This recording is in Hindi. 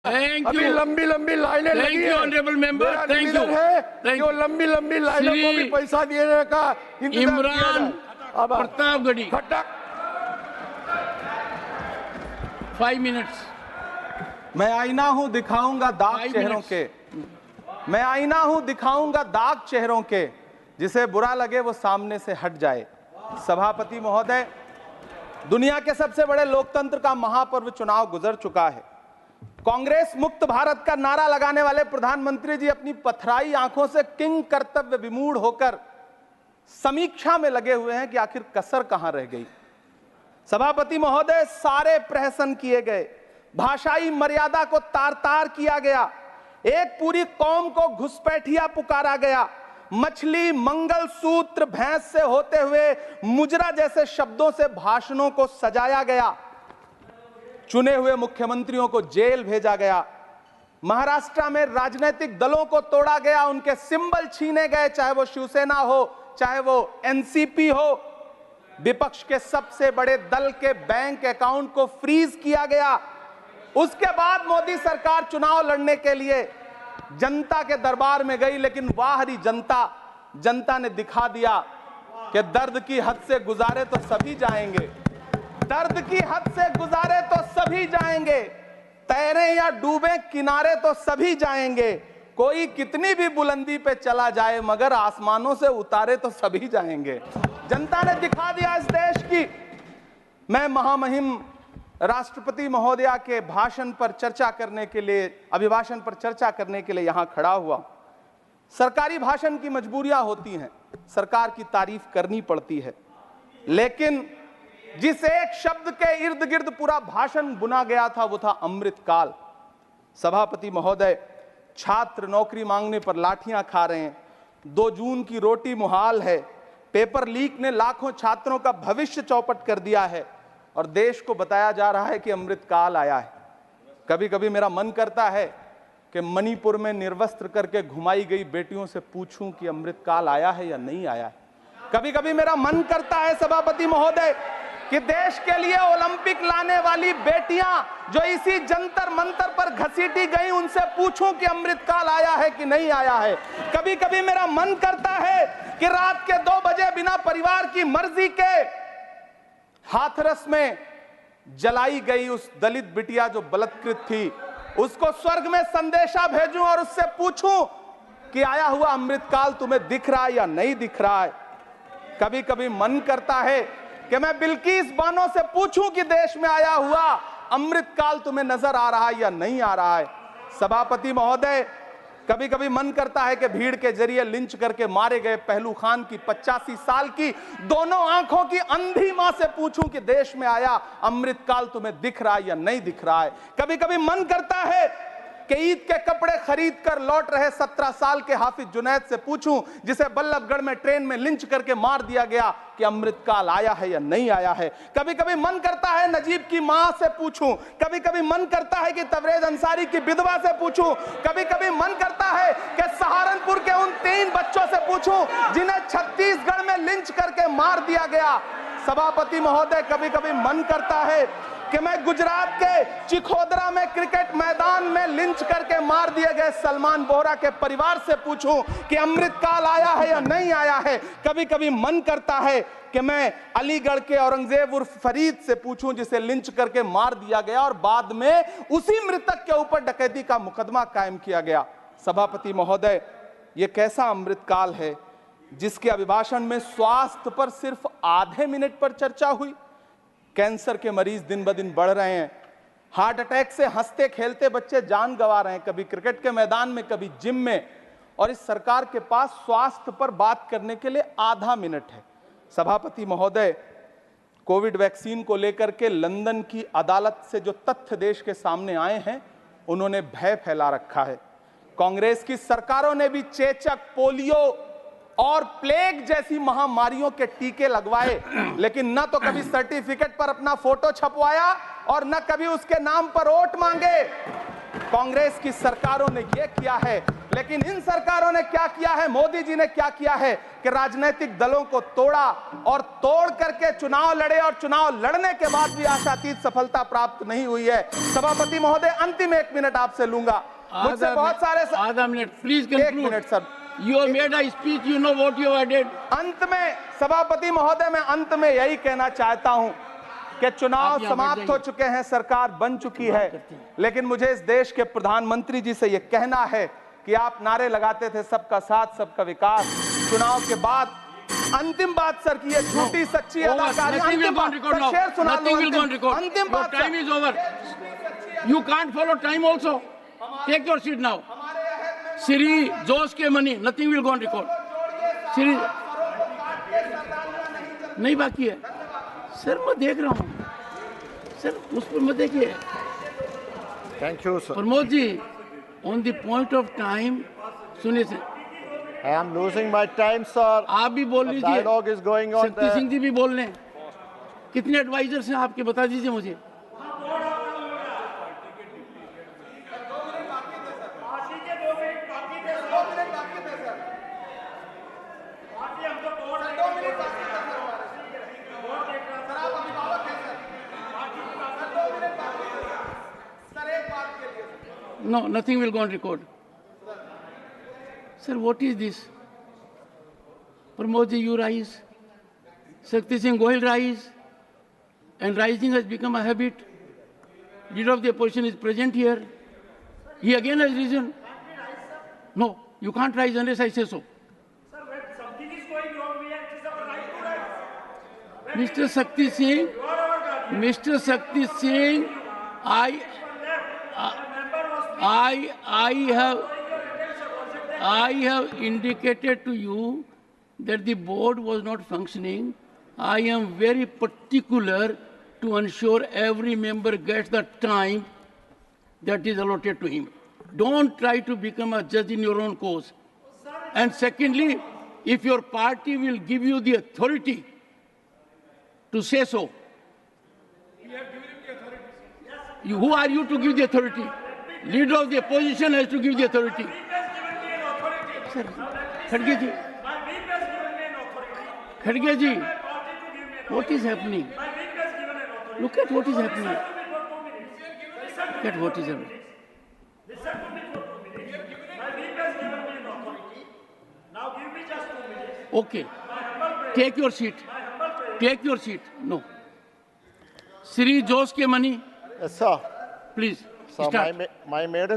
अभी लंबी लंबी लाइनें लगी हैं। ऑनरेबल मेंबर, थैंक यू है कि वो लंबी लंबी लाइनों को भी पैसा देने का इंतजाम किया जाए। अब प्रतापगढ़ी खट्टा 5 मिनट्स। मैं आईना हूं दिखाऊंगा दाग चेहरों के, मैं आईना हूं दिखाऊंगा दाग चेहरों के, जिसे बुरा लगे वो सामने से हट जाए। सभापति महोदय, दुनिया के सबसे बड़े लोकतंत्र का महापर्व चुनाव गुजर चुका है। कांग्रेस मुक्त भारत का नारा लगाने वाले प्रधानमंत्री जी अपनी पथराई आंखों से किंग कर्तव्य विमूढ़ होकर समीक्षा में लगे हुए हैं कि आखिर कसर कहां रह गई। सभापति महोदय, सारे प्रहसन किए गए, भाषाई मर्यादा को तार तार किया गया, एक पूरी कौम को घुसपैठिया पुकारा गया, मछली मंगल सूत्र भैंस से होते हुए मुजरा जैसे शब्दों से भाषणों को सजाया गया, चुने हुए मुख्यमंत्रियों को जेल भेजा गया, महाराष्ट्र में राजनीतिक दलों को तोड़ा गया, उनके सिंबल छीने गए, चाहे वो शिवसेना हो चाहे वो एनसीपी हो, विपक्ष के सबसे बड़े दल के बैंक अकाउंट को फ्रीज किया गया। उसके बाद मोदी सरकार चुनाव लड़ने के लिए जनता के दरबार में गई, लेकिन वाहरी जनता ने दिखा दिया कि दर्द की हद से गुजारे तो सभी जाएंगे, दर्द की हद से गुजारे तो सभी जाएंगे, तैरे या डूबे किनारे तो सभी जाएंगे, कोई कितनी भी बुलंदी पे चला जाए मगर आसमानों से उतारे तो सभी जाएंगे। जनता ने दिखा दिया इस देश की। मैं महामहिम राष्ट्रपति महोदया के भाषण पर चर्चा करने के लिए, अभिभाषण पर चर्चा करने के लिए यहां खड़ा हुआ। सरकारी भाषण की मजबूरियां होती हैं, सरकार की तारीफ करनी पड़ती है, लेकिन जिस एक शब्द के इर्द गिर्द पूरा भाषण बुना गया था वो था अमृतकाल। सभापति महोदय, छात्र नौकरी मांगने पर लाठियां खा रहे हैं, 2 जून की रोटी मुहाल है, पेपर लीक ने लाखों छात्रों का भविष्य चौपट कर दिया है और देश को बताया जा रहा है कि अमृतकाल आया है। कभी कभी मेरा मन करता है कि मणिपुर में निर्वस्त्र करके घुमाई गई बेटियों से पूछूं कि अमृतकाल आया है या नहीं आया है। कभी कभी मेरा मन करता है सभापति महोदय कि देश के लिए ओलंपिक लाने वाली बेटियां जो इसी जंतर मंतर पर घसीटी गई, उनसे पूछूं कि अमृतकाल आया है कि नहीं आया है। कभी कभी मेरा मन करता है कि रात के 2 बजे बिना परिवार की मर्जी के हाथरस में जलाई गई उस दलित बिटिया जो बलात्कृत थी, उसको स्वर्ग में संदेशा भेजूं और उससे पूछूं कि आया हुआ अमृतकाल तुम्हें दिख रहा है या नहीं दिख रहा है। कभी कभी मन करता है कि मैं बिल्किस बानो से पूछूं कि देश में आया हुआ अमृतकाल तुम्हें नजर आ रहा है या नहीं आ रहा है। सभापति महोदय, कभी कभी मन करता है कि भीड़ के जरिए लिंच करके मारे गए पहलू खान की 85 साल की दोनों आंखों की अंधी मां से पूछूं कि देश में आया अमृतकाल तुम्हें दिख रहा है या नहीं दिख रहा है। कभी कभी मन करता है कि ईद के कपड़े खरीद कर लौट रहे 17 साल के हाफिज जुनैद से पूछूं, जिसे बल्लभगढ़ में ट्रेन में लिंच करके मार दिया गया, कि अमृतकाल आया है या नहीं आया है। कभी कभी मन करता है नजीब की मां से पूछूं, कभी कभी मन करता है कि तबरेज अंसारी की विधवा से पूछूं, कभी कभी मन करता है कि सहारनपुर के उन 3 बच्चों से पूछूं जिन्हें छत्तीसगढ़ में लिंच करके मार दिया गया। सभापति महोदय, कभी कभी मन करता है कि मैं गुजरात के चिखोदरा में क्रिकेट मैदान में लिंच करके मार दिए गए सलमान बोहरा के परिवार से पूछूं कि अमृतकाल आया है या नहीं आया है। कभी कभी मन करता है कि मैं अलीगढ़ के औरंगजेब उर्फ फरीद से पूछूं, जिसे लिंच करके मार दिया गया और बाद में उसी मृतक के ऊपर डकैती का मुकदमा कायम किया गया। सभापति महोदय, यह कैसा अमृतकाल है जिसके अभिभाषण में स्वास्थ्य पर सिर्फ आधे मिनट पर चर्चा हुई। कैंसर के मरीज दिन ब दिन बढ़ रहे हैं, हार्ट अटैक से हंसते खेलते बच्चे जान गंवा रहे हैं, कभी क्रिकेट के मैदान में कभी जिम में, और इस सरकार के पास स्वास्थ्य पर बात करने के लिए आधा मिनट है। सभापति महोदय, कोविड वैक्सीन को लेकर के लंदन की अदालत से जो तथ्य देश के सामने आए हैं, उन्होंने भय फैला रखा है। कांग्रेस की सरकारों ने भी चेचक, पोलियो और प्लेग जैसी महामारियों के टीके लगवाए, लेकिन न तो कभी सर्टिफिकेट पर अपना फोटो छपवाया और न कभी उसके नाम पर वोट मांगे। कांग्रेस की सरकारों ने यह किया है, लेकिन इन सरकारों ने क्या किया है, मोदी जी ने क्या किया है कि राजनीतिक दलों को तोड़ा और तोड़ करके चुनाव लड़े और चुनाव लड़ने के बाद भी आशातीत सफलता प्राप्त नहीं हुई है। सभापति महोदय, अंतिम 1 मिनट आपसे लूंगा। मुझसे बहुत सारे आधा minute please 1 conclude. Minute sir. You have made a speech, you know what you have added. अंत में सभापति महोदय, मैं अंत में यही कहना चाहता हूं कि चुनाव आप यहाँ समाप्त बैठ हो जाइए। चुके हैं, सरकार बन चुकी है, लेकिन मुझे इस देश के प्रधानमंत्री जी से यह कहना है कि आप नारे लगाते थे सबका साथ सबका विकास। चुनाव के बाद अंतिम बात सर की ये झूठी सच्ची Over. अदाकारी, Nothing will अंतिम go on बात record सर, now. शेर सुना लो, Nothing will go on अंतिम record. अंतिम Your बात time sir. is over. You can't follow time also. Take your seat now. Siri Jose के money, nothing will go on record. Siri नहीं बाकी है सर, मैं देख रहा हूँ सर, उस पर मत देखिए। Thank you sir. Pramod ji, on the point of time सुनिए sir, I am losing my time, sir. आप भी बोल The लीजिए, dialogue is going on शक्ति there. सिंह जी भी बोल रहे हैं। कितने एडवाइजर्स हैं आपके, बता दीजिए मुझे। No, nothing will go on record. Sir, what is this? Pramod ji, you rise. Shakti Singh Gohil rise. And rising has become a habit. Leader of the opposition is present here. He again has risen. No, you can't rise unless I say so. Sir, when something is going wrong, we have, it is our right to rise. Mr. Shakti Singh, You are our guardian. Mr. Shakti Singh, I have indicated to you that the board was not functioning. I am very particular to ensure every member gets the time that is allotted to him. Don't try to become a judge in your own cause. And secondly, if your party will give you the authority to say so, who are you to give the authority? Leader of the opposition has to give the authority. Sir, Khadge ji, Khadge ji, what is happening? Look at what is happening. Look at what is happening. Now give me just 2 minutes. Okay, take your seat. Take your seat. No. Sri Jose ke money, Yes, sir. please So start. my maiden